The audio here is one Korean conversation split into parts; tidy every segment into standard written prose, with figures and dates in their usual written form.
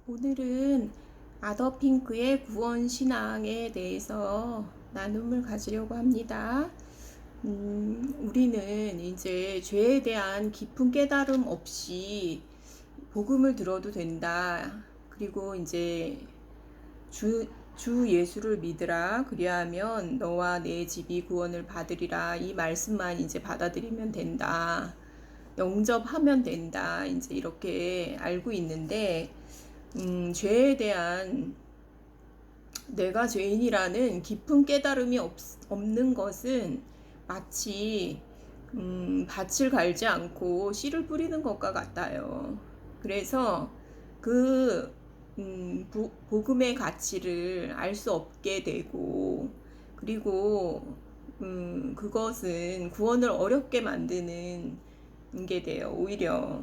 오늘은 아더핑크의 구원 신앙에 대해서 나눔을 가지려고 합니다. 우리는 이제 죄에 대한 깊은 깨달음 없이 복음을 들어도 된다. 그리고 이제 주 예수를 믿으라. 그리하면 너와 내 집이 구원을 받으리라. 이 말씀만 이제 받아들이면 된다. 영접하면 된다. 이제 이렇게 알고 있는데, 죄에 대한 내가 죄인이라는 깊은 깨달음이 없는 것은 마치 밭을 갈지 않고 씨를 뿌리는 것과 같아요. 그래서 그 복음의 가치를 알 수 없게 되고, 그리고 그것은 구원을 어렵게 만드는 게 돼요. 오히려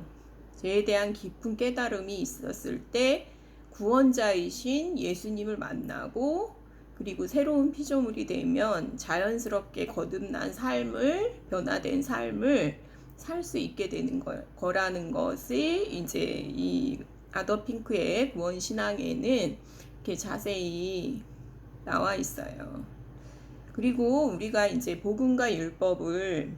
죄에 대한 깊은 깨달음이 있었을 때 구원자이신 예수님을 만나고, 그리고 새로운 피조물이 되면 자연스럽게 거듭난 삶을, 변화된 삶을 살 수 있게 되는 거라는 것이 이제 이 아더핑크의 구원신앙에는 이렇게 자세히 나와 있어요. 그리고 우리가 이제 복음과 율법을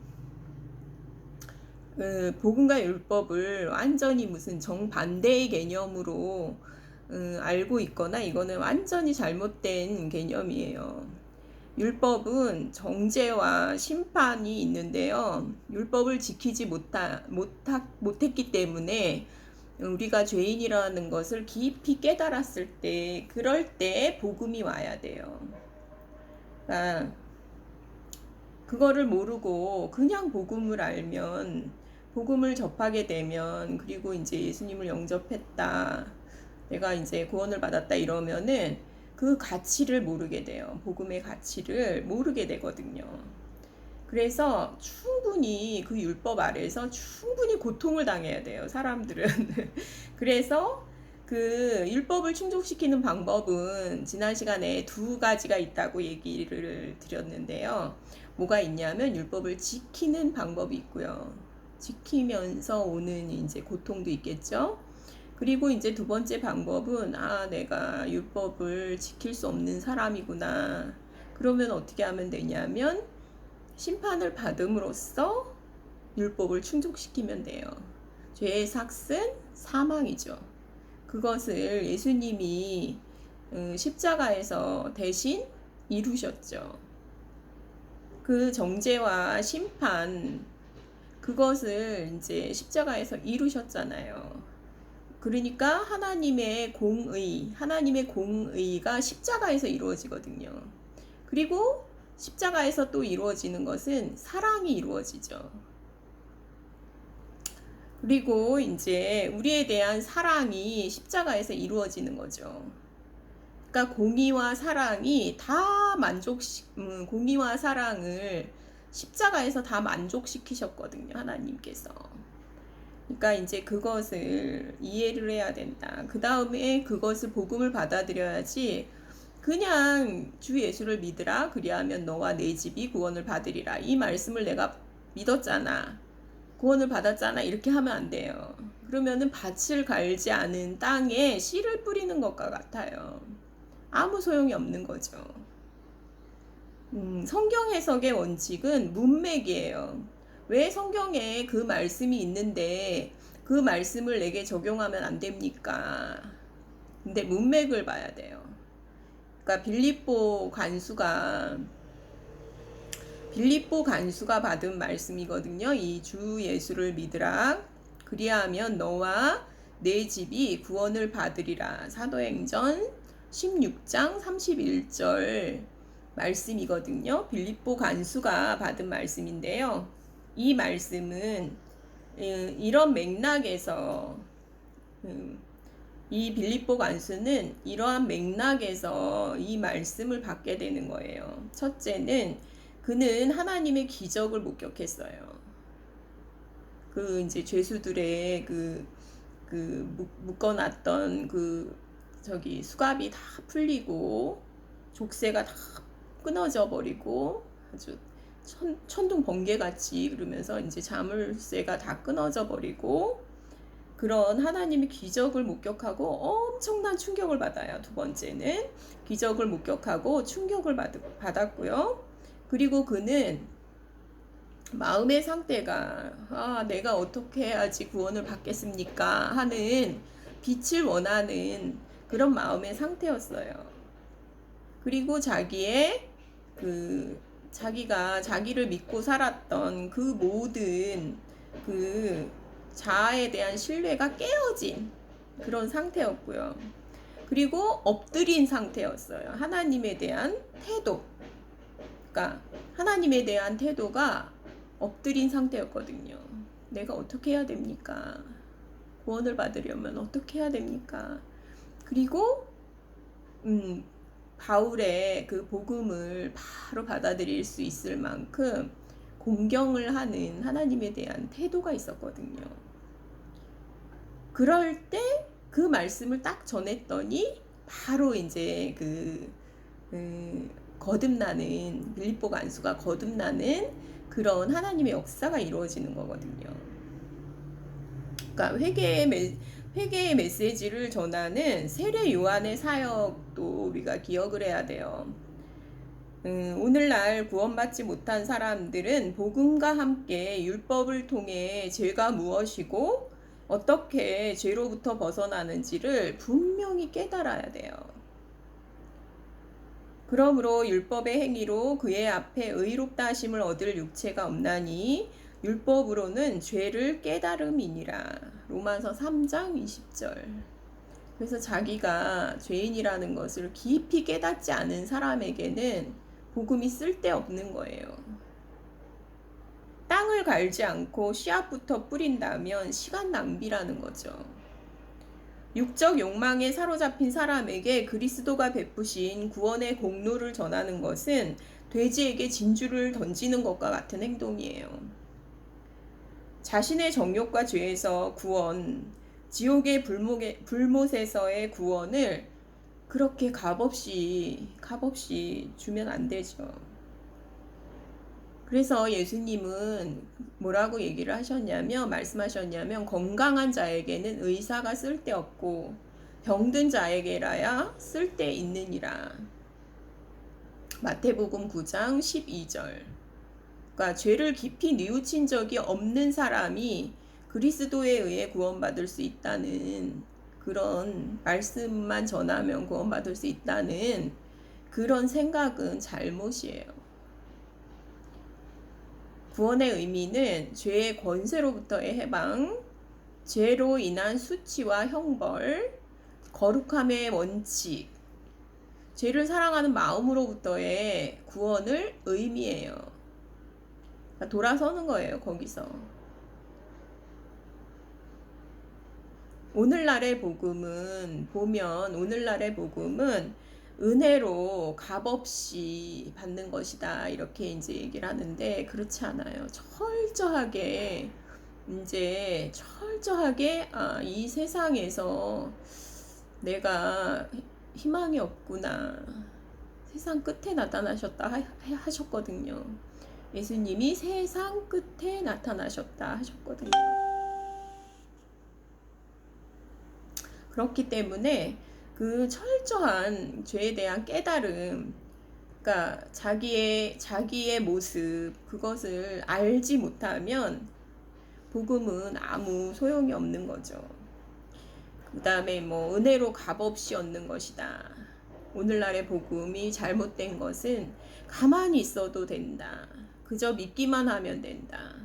완전히 무슨 정반대의 개념으로 알고 있거나, 이거는 완전히 잘못된 개념이에요. 율법은 정죄와 심판이 있는데요. 율법을 지키지 못했기 때문에 우리가 죄인이라는 것을 깊이 깨달았을 때, 그럴 때 복음이 와야 돼요. 그러니까 그거를 모르고 그냥 복음을 알면, 복음을 접하게 되면, 그리고 이제 예수님을 영접했다, 내가 이제 구원을 받았다 이러면은 그 가치를 모르게 돼요. 복음의 가치를 모르게 되거든요. 그래서 충분히 그 율법 아래에서 충분히 고통을 당해야 돼요, 사람들은. 그래서 그 율법을 충족시키는 방법은 지난 시간에 두 가지가 있다고 얘기를 드렸는데요. 뭐가 있냐면 율법을 지키는 방법이 있고요. 지키면서 오는 이제 고통도 있겠죠. 그리고 이제 두 번째 방법은, 내가 율법을 지킬 수 없는 사람이구나. 그러면 어떻게 하면 되냐면 심판을 받음으로써 율법을 충족시키면 돼요. 죄의 삭은 사망이죠. 그것을 예수님이 십자가에서 대신 이루셨죠. 그 정죄와 심판, 그것을 이제 십자가에서 이루셨잖아요. 그러니까 하나님의 공의가 십자가에서 이루어지거든요. 그리고 십자가에서 또 이루어지는 것은 사랑이 이루어지죠. 그리고 이제 우리에 대한 사랑이 십자가에서 이루어지는 거죠. 그러니까 공의와 사랑을 십자가에서 다 만족시키셨거든요, 하나님께서. 그러니까 이제 그것을 이해를 해야 된다. 그 다음에 그것을 복음을 받아들여야지, 그냥 주 예수를 믿으라. 그리하면 너와 내 집이 구원을 받으리라. 이 말씀을 내가 믿었잖아, 구원을 받았잖아, 이렇게 하면 안 돼요. 그러면은 밭을 갈지 않은 땅에 씨를 뿌리는 것과 같아요. 아무 소용이 없는 거죠. 성경 해석의 원칙은 문맥이에요. 왜 성경에 그 말씀이 있는데 그 말씀을 내게 적용하면 안 됩니까? 근데 문맥을 봐야 돼요. 그러니까 빌립보 간수가 받은 말씀이거든요. 이 주 예수를 믿으라. 그리하면 너와 내 집이 구원을 받으리라. 사도행전 16장 31절 말씀이거든요. 빌립보 간수가 받은 말씀인데요. 이 말씀은 이런 맥락에서, 이 빌립보 간수는 이러한 맥락에서 이 말씀을 받게 되는 거예요. 첫째는 그는 하나님의 기적을 목격했어요. 그 이제 죄수들의 묶어놨던 수갑이 다 풀리고 족쇄가 다 끊어져 버리고, 아주 천둥 번개 같이, 그러면서 이제 자물쇠가 다 끊어져 버리고, 그런 하나님의 기적을 목격하고 엄청난 충격을 받아요. 두 번째는 기적을 목격하고 충격을 받았고요. 그리고 그는 마음의 상태가 내가 어떻게 해야지 구원을 받겠습니까? 하는 빛을 원하는 그런 마음의 상태였어요. 그리고 자기가 자기를 믿고 살았던 그 모든 그 자아에 대한 신뢰가 깨어진 그런 상태였고요. 그리고 엎드린 상태였어요. 하나님에 대한 태도. 그러니까 하나님에 대한 태도가 엎드린 상태였거든요. 내가 어떻게 해야 됩니까? 구원을 받으려면 어떻게 해야 됩니까? 그리고 바울의 그 복음을 바로 받아들일 수 있을 만큼 공경을 하는 하나님에 대한 태도가 있었거든요. 그럴 때 그 말씀을 딱 전했더니 바로 이제 거듭나는 빌립보 안수가 거듭나는 그런 하나님의 역사가 이루어지는 거거든요. 그러니까 회개의 메시지를 전하는 세례 요한의 사역도 우리가 기억을 해야 돼요. 오늘날 구원받지 못한 사람들은 복음과 함께 율법을 통해 죄가 무엇이고 어떻게 죄로부터 벗어나는지를 분명히 깨달아야 돼요. 그러므로 율법의 행위로 그의 앞에 의롭다 하심을 얻을 육체가 없나니 율법으로는 죄를 깨달음이니라. 로마서 3장 20절. 그래서 자기가 죄인이라는 것을 깊이 깨닫지 않은 사람에게는 복음이 쓸데없는 거예요. 땅을 갈지 않고 씨앗부터 뿌린다면 시간 낭비라는 거죠. 육적 욕망에 사로잡힌 사람에게 그리스도가 베푸신 구원의 공로를 전하는 것은 돼지에게 진주를 던지는 것과 같은 행동이에요. 자신의 정욕과 죄에서 구원, 지옥의 불못에서의 구원을 그렇게 값없이 주면 안 되죠. 그래서 예수님은 뭐라고 말씀하셨냐면 건강한 자에게는 의사가 쓸데없고 병든 자에게라야 쓸데있느니라. 마태복음 9장 12절. 그러니까 죄를 깊이 뉘우친 적이 없는 사람이 그리스도에 의해 구원받을 수 있다는 그런 말씀만 전하면 구원받을 수 있다는 그런 생각은 잘못이에요. 구원의 의미는 죄의 권세로부터의 해방, 죄로 인한 수치와 형벌, 거룩함의 원칙, 죄를 사랑하는 마음으로부터의 구원을 의미해요. 그러니까 돌아서는 거예요, 거기서. 오늘날의 복음은 은혜로 값없이 받는 것이다. 이렇게 이제 얘기를 하는데 그렇지 않아요. 철저하게 이 세상에서 내가 희망이 없구나. 세상 끝에 나타나셨다 하셨거든요. 예수님이 세상 끝에 나타나셨다 하셨거든요. 그렇기 때문에 그 철저한 죄에 대한 깨달음, 그러니까 자기의 모습, 그것을 알지 못하면 복음은 아무 소용이 없는 거죠. 그 다음에 은혜로 값없이 얻는 것이다. 오늘날의 복음이 잘못된 것은 가만히 있어도 된다. 그저 믿기만 하면 된다.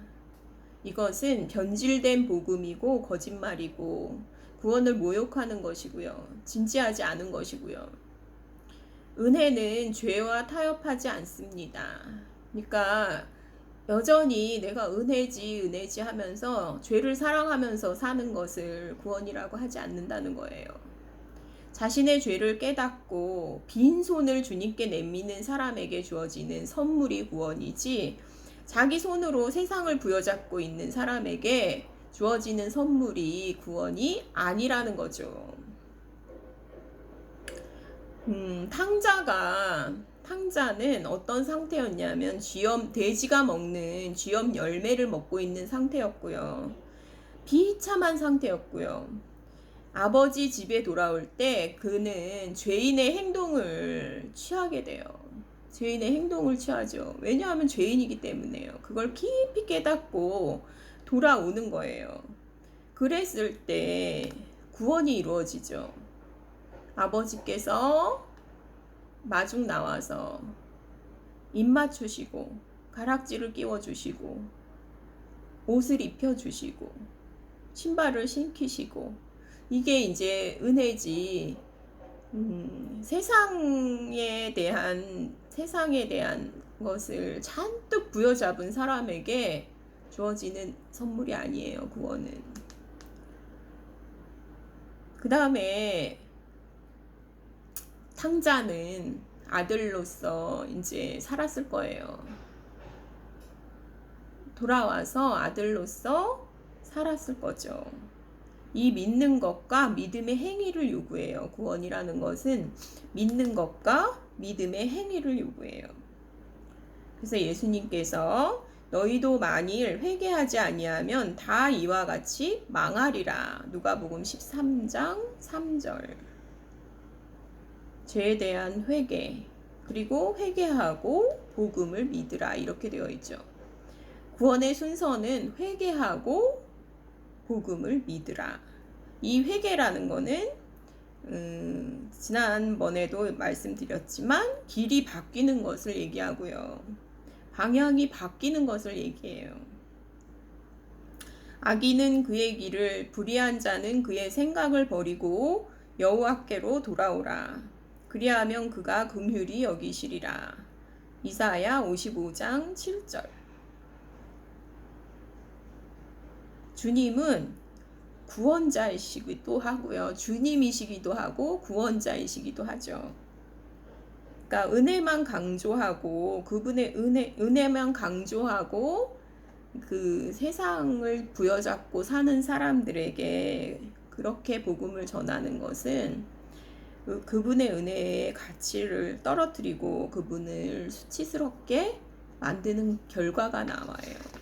이것은 변질된 복음이고 거짓말이고 구원을 모욕하는 것이고요. 진지하지 않은 것이고요. 은혜는 죄와 타협하지 않습니다. 그러니까 여전히 내가 은혜지 하면서 죄를 사랑하면서 사는 것을 구원이라고 하지 않는다는 거예요. 자신의 죄를 깨닫고 빈손을 주님께 내미는 사람에게 주어지는 선물이 구원이지 자기 손으로 세상을 부여잡고 있는 사람에게 주어지는 선물이 구원이 아니라는 거죠. 탕자는 어떤 상태였냐면 돼지가 먹는 쥐염 열매를 먹고 있는 상태였고요. 비참한 상태였고요. 아버지 집에 돌아올 때 그는 죄인의 행동을 취하게 돼요. 죄인의 행동을 취하죠. 왜냐하면 죄인이기 때문에요. 그걸 깊이 깨닫고 돌아오는 거예요. 그랬을 때 구원이 이루어지죠. 아버지께서 마중 나와서 입 맞추시고 가락지를 끼워주시고 옷을 입혀주시고 신발을 신기시고 이게 이제 은혜지. 세상에 대한 것을 잔뜩 부여잡은 사람에게 주어지는 선물이 아니에요. 구원은. 그 다음에 탕자는 아들로서 이제 살았을 거예요. 돌아와서 아들로서 살았을 거죠. 이 믿는 것과 믿음의 행위를 요구해요. 구원이라는 것은 믿는 것과 믿음의 행위를 요구해요. 그래서 예수님께서 너희도 만일 회개하지 아니하면 다 이와 같이 망하리라. 누가복음 13장 3절. 죄에 대한 회개, 그리고 회개하고 복음을 믿으라. 이렇게 되어 있죠. 구원의 순서는 회개하고 복음을 믿으라. 이 회개라는 거는 지난번에도 말씀드렸지만 길이 바뀌는 것을 얘기하고요. 방향이 바뀌는 것을 얘기해요. 악인은 그의 길을, 불의한 자는 그의 생각을 버리고 여호와께로 돌아오라. 그리하면 그가 긍휼히 여기시리라. 이사야 55장 7절. 주님은 구원자이시기도 하고요. 주님이시기도 하고 구원자이시기도 하죠. 그러니까 은혜만 강조하고 그분의 은혜만 강조하고 그 세상을 부여잡고 사는 사람들에게 그렇게 복음을 전하는 것은 그분의 은혜의 가치를 떨어뜨리고 그분을 수치스럽게 만드는 결과가 나와요.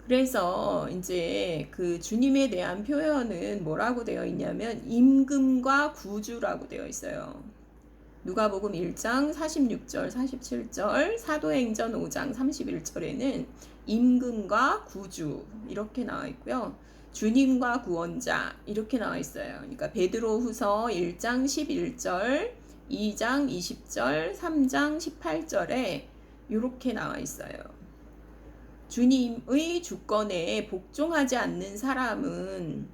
그래서 이제 그 주님에 대한 표현은 뭐라고 되어 있냐면 임금과 구주라고 되어 있어요. 누가복음 1장 46절 47절, 사도행전 5장 31절에는 임금과 구주 이렇게 나와 있고요. 주님과 구원자 이렇게 나와 있어요. 그러니까 베드로후서 1장 11절, 2장 20절, 3장 18절에 이렇게 나와 있어요. 주님의 주권에 복종하지 않는 사람은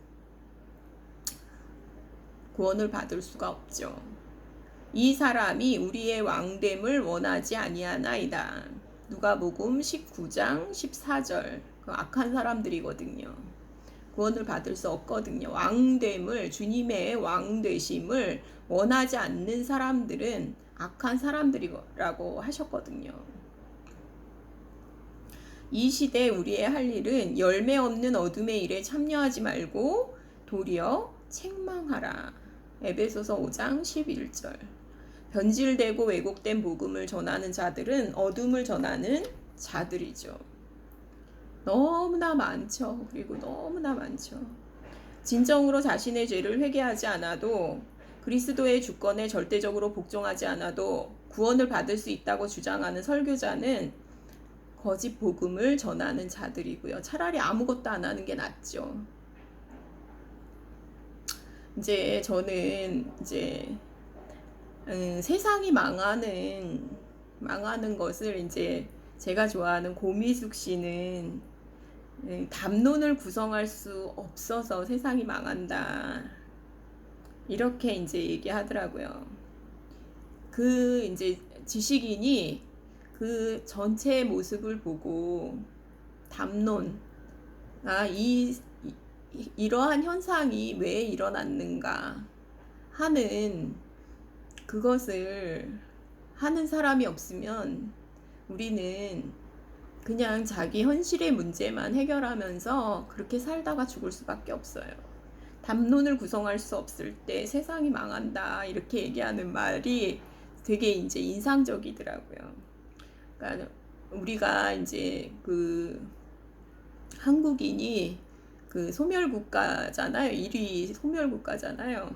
구원을 받을 수가 없죠. 이 사람이 우리의 왕됨을 원하지 아니하나이다. 누가복음 19장 14절. 그 악한 사람들이거든요. 구원을 받을 수 없거든요. 왕됨을, 주님의 왕되심을 원하지 않는 사람들은 악한 사람들이라고 하셨거든요. 이 시대 우리의 할 일은 열매 없는 어둠의 일에 참여하지 말고 도리어 책망하라. 에베소서 5장 11절. 변질되고 왜곡된 복음을 전하는 자들은 어둠을 전하는 자들이죠. 너무나 많죠. 그리고 너무나 많죠. 진정으로 자신의 죄를 회개하지 않아도 그리스도의 주권에 절대적으로 복종하지 않아도 구원을 받을 수 있다고 주장하는 설교자는 거짓 복음을 전하는 자들이고요. 차라리 아무것도 안 하는 게 낫죠. 이제 저는 이제 세상이 망하는 것을 이제 제가 좋아하는 고미숙 씨는 담론을 구성할 수 없어서 세상이 망한다. 이렇게 이제 얘기하더라고요. 그 이제 지식인이 그 전체의 모습을 보고 담론, 이러한 현상이 왜 일어났는가 하는 그것을 하는 사람이 없으면 우리는 그냥 자기 현실의 문제만 해결하면서 그렇게 살다가 죽을 수밖에 없어요. 담론을 구성할 수 없을 때 세상이 망한다 이렇게 얘기하는 말이 되게 이제 인상적이더라고요. 그러니까 우리가 이제 그 한국인이 그 소멸 국가잖아요. 1위 소멸 국가잖아요.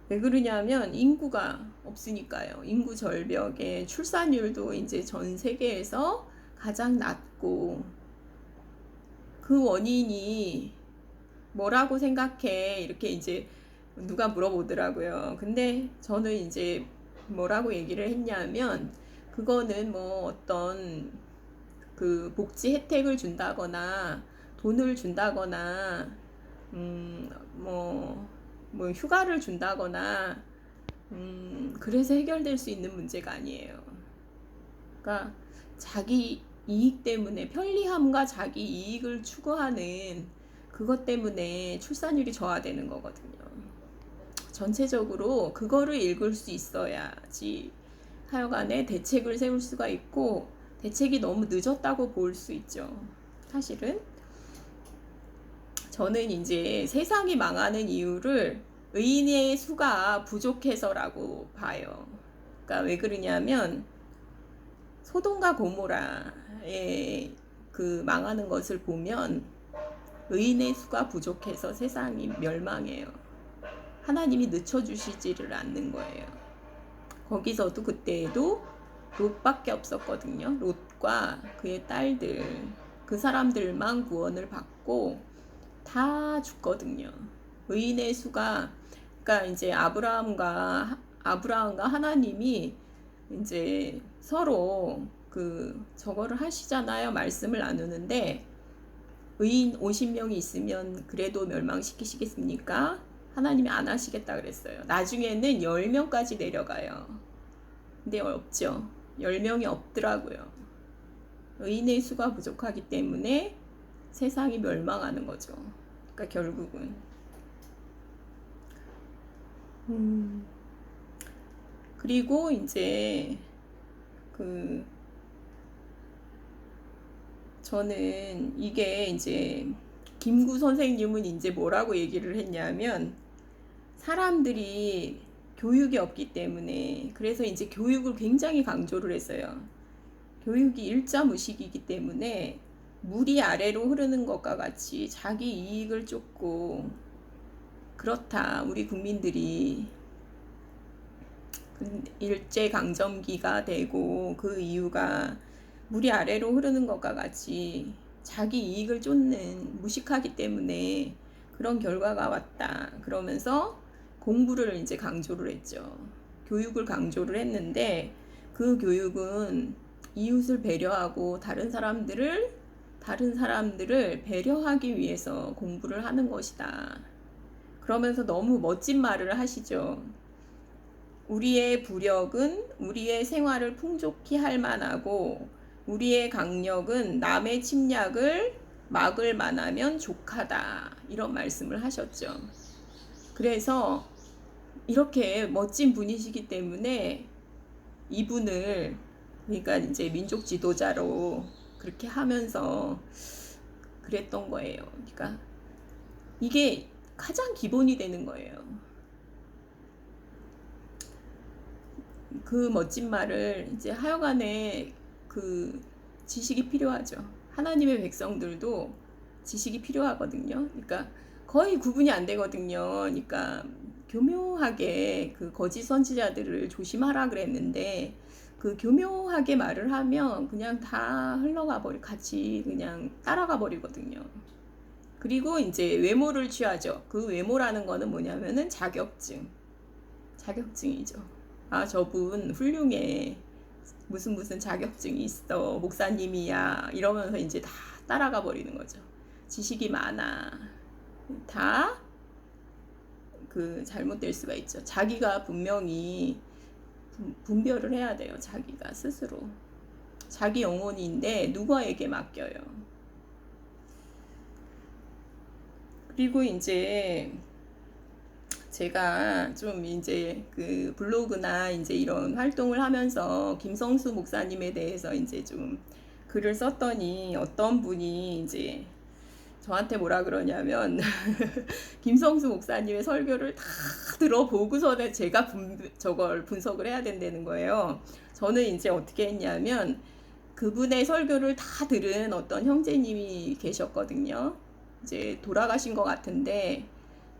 왜 그러냐면 인구가 없으니까요. 인구 절벽에 출산율도 이제 전 세계에서 가장 낮고, 그 원인이 뭐라고 생각해? 이렇게 이제 누가 물어보더라고요. 근데 저는 이제 뭐라고 얘기를 했냐면, 그거는 뭐 어떤 그 복지 혜택을 준다거나 돈을 준다거나 음, 뭐, 뭐 휴가를 준다거나 그래서 해결될 수 있는 문제가 아니에요. 그러니까 자기 이익 때문에, 편리함과 자기 이익을 추구하는 그것 때문에 출산율이 저하되는 거거든요. 전체적으로 그거를 읽을 수 있어야지 하여간에 대책을 세울 수가 있고, 대책이 너무 늦었다고 볼 수 있죠. 사실은 저는 이제 세상이 망하는 이유를 의인의 수가 부족해서라고 봐요. 그러니까 왜 그러냐면 소돔과 고모라의 그 망하는 것을 보면 의인의 수가 부족해서 세상이 멸망해요. 하나님이 늦춰주시지를 않는 거예요. 거기서도 그때에도 롯밖에 없었거든요. 롯과 그의 딸들, 그 사람들만 구원을 받고 다 죽거든요. 의인의 수가, 그러니까 이제 아브라함과 하나님이 이제 서로 그 저거를 하시잖아요. 말씀을 나누는데, 의인 50명이 있으면 그래도 멸망시키시겠습니까? 하나님이 안 하시겠다 그랬어요. 나중에는 10명까지 내려가요. 근데 없죠. 10명이 없더라고요. 의인의 수가 부족하기 때문에 세상이 멸망하는 거죠. 그러니까 결국은 그리고 이제 그 저는 이게 이제 김구 선생님은 이제 뭐라고 얘기를 했냐면, 사람들이 교육이 없기 때문에, 그래서 이제 교육을 굉장히 강조를 했어요. 교육이 일자무식이기 때문에 물이 아래로 흐르는 것과 같이 자기 이익을 쫓고, 그렇다. 우리 국민들이 일제강점기가 되고 그 이유가 물이 아래로 흐르는 것과 같이 자기 이익을 쫓는, 무식하기 때문에 그런 결과가 왔다. 그러면서 공부를 이제 강조를 했죠. 교육을 강조를 했는데, 그 교육은 이웃을 배려하고 다른 사람들을 배려하기 위해서 공부를 하는 것이다. 그러면서 너무 멋진 말을 하시죠. 우리의 부력은 우리의 생활을 풍족히 할 만하고, 우리의 강력은 남의 침략을 막을 만하면 족하다. 이런 말씀을 하셨죠. 그래서 이렇게 멋진 분이시기 때문에 이분을, 그러니까 이제 민족 지도자로 그렇게 하면서 그랬던 거예요. 그러니까 이게 가장 기본이 되는 거예요. 그 멋진 말을 이제 하여간에 그 지식이 필요하죠. 하나님의 백성들도 지식이 필요하거든요. 그러니까 거의 구분이 안 되거든요. 그러니까 교묘하게 그 거짓 선지자들을 조심하라 그랬는데, 그 교묘하게 말을 하면 그냥 다 흘러가 같이 그냥 따라가 버리거든요. 그리고 이제 외모를 취하죠. 그 외모라는 거는 뭐냐면은 자격증이죠. 아, 저분 훌륭해. 무슨 자격증이 있어. 목사님이야. 이러면서 이제 다 따라가 버리는 거죠. 지식이 많아. 다 그 잘못될 수가 있죠. 자기가 분명히 분별을 해야 돼요. 자기가 스스로. 자기 영혼인데 누구에게 맡겨요. 그리고 이제 제가 좀 이제 그 블로그나 이제 이런 활동을 하면서 김성수 목사님에 대해서 이제 좀 글을 썼더니, 어떤 분이 이제 저한테 뭐라 그러냐면 김성수 목사님의 설교를 다 들어보고서는 제가 저걸 분석을 해야 된다는 거예요. 저는 이제 어떻게 했냐면 그분의 설교를 다 들은 어떤 형제님이 계셨거든요. 이제 돌아가신 것 같은데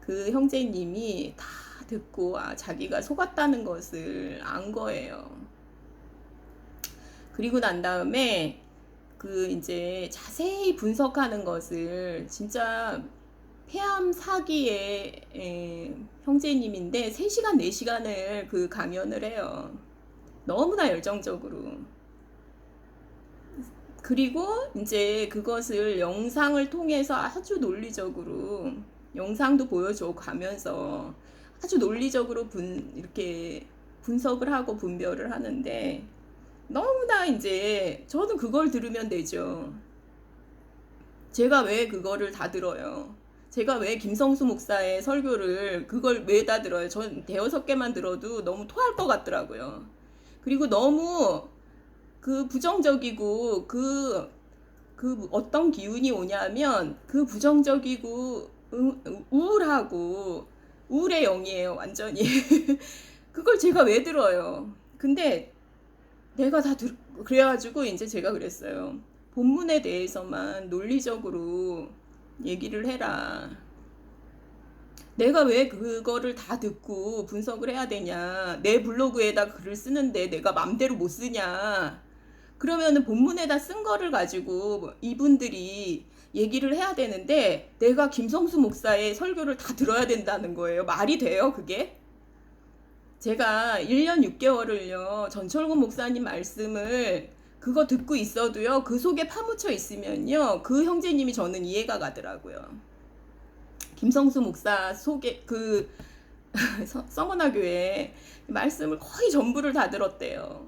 그 형제님이 다 듣고 자기가 속았다는 것을 안 거예요. 그리고 난 다음에 그 이제 자세히 분석하는 것을 진짜 폐암 사기의 형제님인데 3시간 4시간을 그 강연을 해요. 너무나 열정적으로. 그리고 이제 그것을 영상을 통해서 아주 논리적으로 영상도 보여줘 가면서 아주 논리적으로 이렇게 분석을 하고 분별을 하는데 너무나 이제 저는 그걸 들으면 되죠. 제가 왜 그거를 다 들어요? 제가 왜 김성수 목사의 설교를 그걸 왜 다 들어요? 전 5개만 들어도 너무 토할 것 같더라고요. 그리고 너무 그 부정적이고 그 어떤 기운이 오냐면 그 부정적이고 우울하고 우울의 영이에요, 완전히. 그걸 제가 왜 들어요? 근데 내가 그래가지고 이제 제가 그랬어요. 본문에 대해서만 논리적으로 얘기를 해라. 내가 왜 그거를 다 듣고 분석을 해야 되냐. 내 블로그에다 글을 쓰는데 내가 맘대로 못 쓰냐. 그러면은 본문에다 쓴 거를 가지고 이분들이 얘기를 해야 되는데 내가 김성수 목사의 설교를 다 들어야 된다는 거예요. 말이 돼요, 그게? 제가 1년 6개월을요, 전철구 목사님 말씀을 그거 듣고 있어도요, 그 속에 파묻혀 있으면요, 그 형제님이 저는 이해가 가더라고요. 김성수 목사 속에 서머나교회 말씀을 거의 전부를 다 들었대요.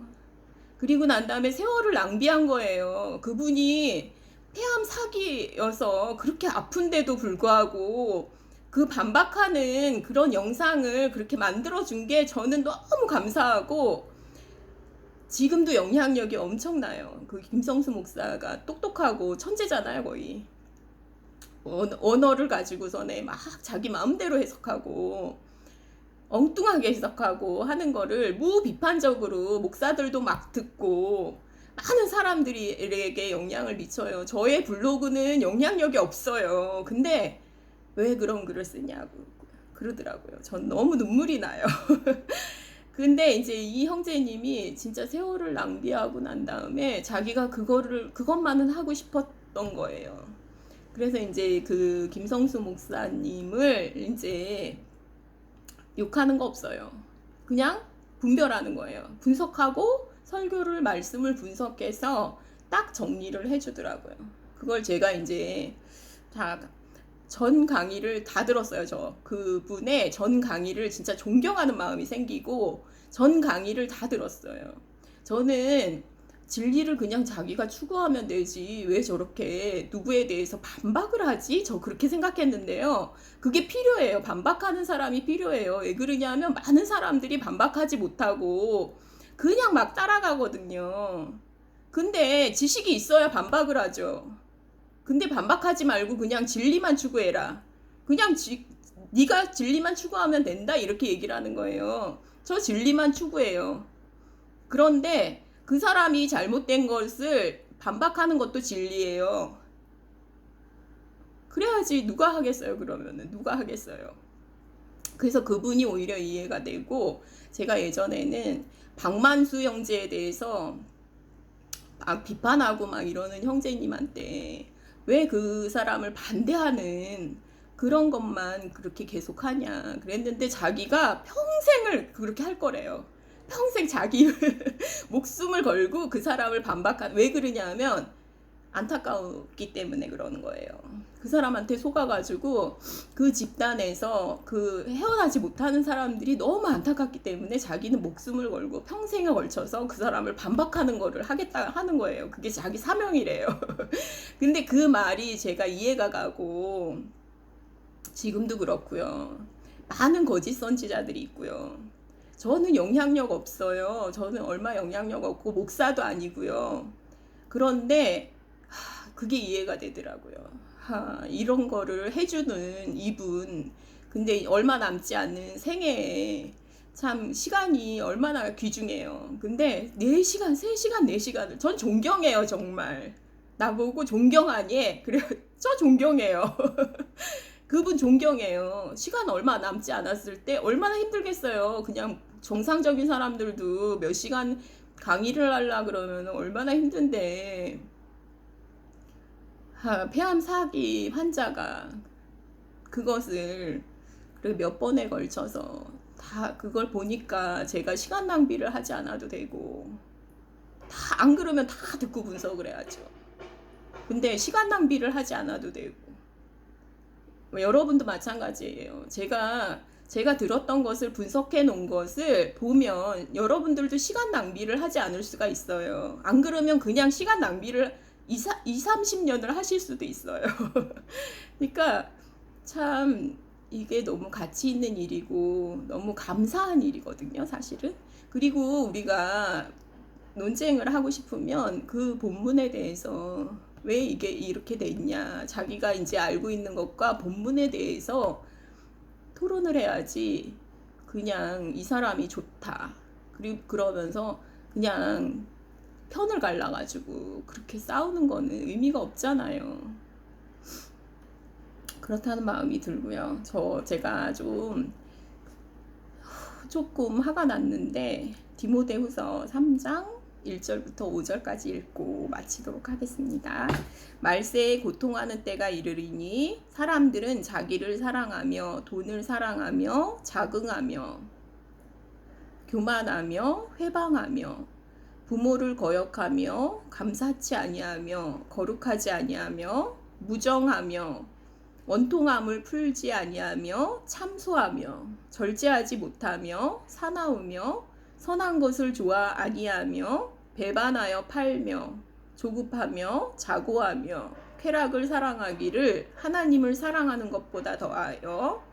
그리고 난 다음에 세월을 낭비한 거예요. 그분이 폐암 사기여서 그렇게 아픈데도 불구하고 그 반박하는 그런 영상을 그렇게 만들어준 게 저는 너무 감사하고 지금도 영향력이 엄청나요. 그 김성수 목사가 똑똑하고 천재잖아요, 거의. 언어를 가지고서네 막 자기 마음대로 해석하고 엉뚱하게 해석하고 하는 거를 무비판적으로 목사들도 막 듣고 많은 사람들에게 영향을 미쳐요. 저의 블로그는 영향력이 없어요. 근데 왜 그런 글을 쓰냐고 그러더라고요. 전 너무 눈물이 나요. 근데 이제 이 형제님이 진짜 세월을 낭비하고 난 다음에 자기가 그것만은 하고 싶었던 거예요. 그래서 이제 그 김성수 목사님을 이제 욕하는 거 없어요. 그냥 분별하는 거예요. 분석하고 설교를 말씀을 분석해서 딱 정리를 해주더라고요. 그걸 제가 이제 다 전 강의를 다 들었어요. 저 그분의 전 강의를 진짜 존경하는 마음이 생기고 전 강의를 다 들었어요. 저는 진리를 그냥 자기가 추구하면 되지 왜 저렇게 누구에 대해서 반박을 하지? 저 그렇게 생각했는데요. 그게 필요해요. 반박하는 사람이 필요해요. 왜 그러냐면 많은 사람들이 반박하지 못하고 그냥 막 따라가거든요. 근데 지식이 있어야 반박을 하죠. 근데 반박하지 말고 그냥 진리만 추구해라. 그냥 네가 진리만 추구하면 된다 이렇게 얘기를 하는 거예요. 저 진리만 추구해요. 그런데 그 사람이 잘못된 것을 반박하는 것도 진리예요. 그래야지 누가 하겠어요, 그러면은. 누가 하겠어요. 그래서 그분이 오히려 이해가 되고 제가 예전에는 박만수 형제에 대해서 막 비판하고 막 이러는 형제님한테 왜 그 사람을 반대하는 그런 것만 그렇게 계속하냐 그랬는데 자기가 평생을 그렇게 할 거래요. 평생 자기 목숨을 걸고 그 사람을 왜 그러냐면 안타까웠기 때문에 그러는 거예요. 그 사람한테 속아가지고 그 집단에서 그 헤어나지 못하는 사람들이 너무 안타깝기 때문에 자기는 목숨을 걸고 평생에 걸쳐서 그 사람을 반박하는 거를 하겠다 하는 거예요. 그게 자기 사명이래요. 근데 그 말이 제가 이해가 가고 지금도 그렇고요. 많은 거짓 선지자들이 있고요. 저는 영향력 없어요. 저는 얼마 영향력 없고 목사도 아니고요. 그런데 그게 이해가 되더라고요. 이런 거를 해주는 이분 근데 얼마 남지 않은 생애에 참 시간이 얼마나 귀중해요. 근데 4시간, 3시간, 4시간을 전 존경해요, 정말. 나보고 존경하니? 그래, 저 존경해요. 그분 존경해요. 시간 얼마 남지 않았을 때 얼마나 힘들겠어요. 그냥 정상적인 사람들도 몇 시간 강의를 하려 그러면 얼마나 힘든데. 폐암 4기 환자가 그것을 몇 번에 걸쳐서 다 그걸 보니까 제가 시간 낭비를 하지 않아도 되고, 다 안 그러면 다 듣고 분석을 해야죠. 근데 시간 낭비를 하지 않아도 되고, 여러분도 마찬가지예요. 제가 들었던 것을 분석해 놓은 것을 보면 여러분들도 시간 낭비를 하지 않을 수가 있어요. 안 그러면 그냥 시간 낭비를 30년을 하실 수도 있어요. 그러니까 참 이게 너무 가치 있는 일이고 너무 감사한 일이거든요, 사실은. 그리고 우리가 논쟁을 하고 싶으면 그 본문에 대해서 왜 이게 이렇게 돼 있냐, 자기가 이제 알고 있는 것과 본문에 대해서 토론을 해야지, 그냥 이 사람이 좋다 그리고 그러면서 그냥 편을 갈라가지고 그렇게 싸우는 거는 의미가 없잖아요. 그렇다는 마음이 들고요. 제가 조금 화가 났는데 디모데후서 3장 1절부터 5절까지 읽고 마치도록 하겠습니다. 말세에 고통하는 때가 이르리니 사람들은 자기를 사랑하며 돈을 사랑하며 자긍하며 교만하며 회방하며 부모를 거역하며 감사치 아니하며 거룩하지 아니하며 무정하며 원통함을 풀지 아니하며 참소하며 절제하지 못하며 사나우며 선한 것을 좋아 아니하며 배반하여 팔며 조급하며 자고하며 쾌락을 사랑하기를 하나님을 사랑하는 것보다 더하여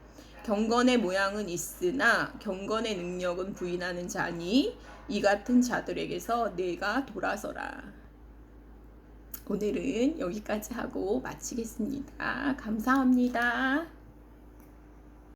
경건의 모양은 있으나 경건의 능력은 부인하는 자니 이 같은 자들에게서 내가 돌아서라. 오늘은 여기까지 하고 마치겠습니다. 감사합니다.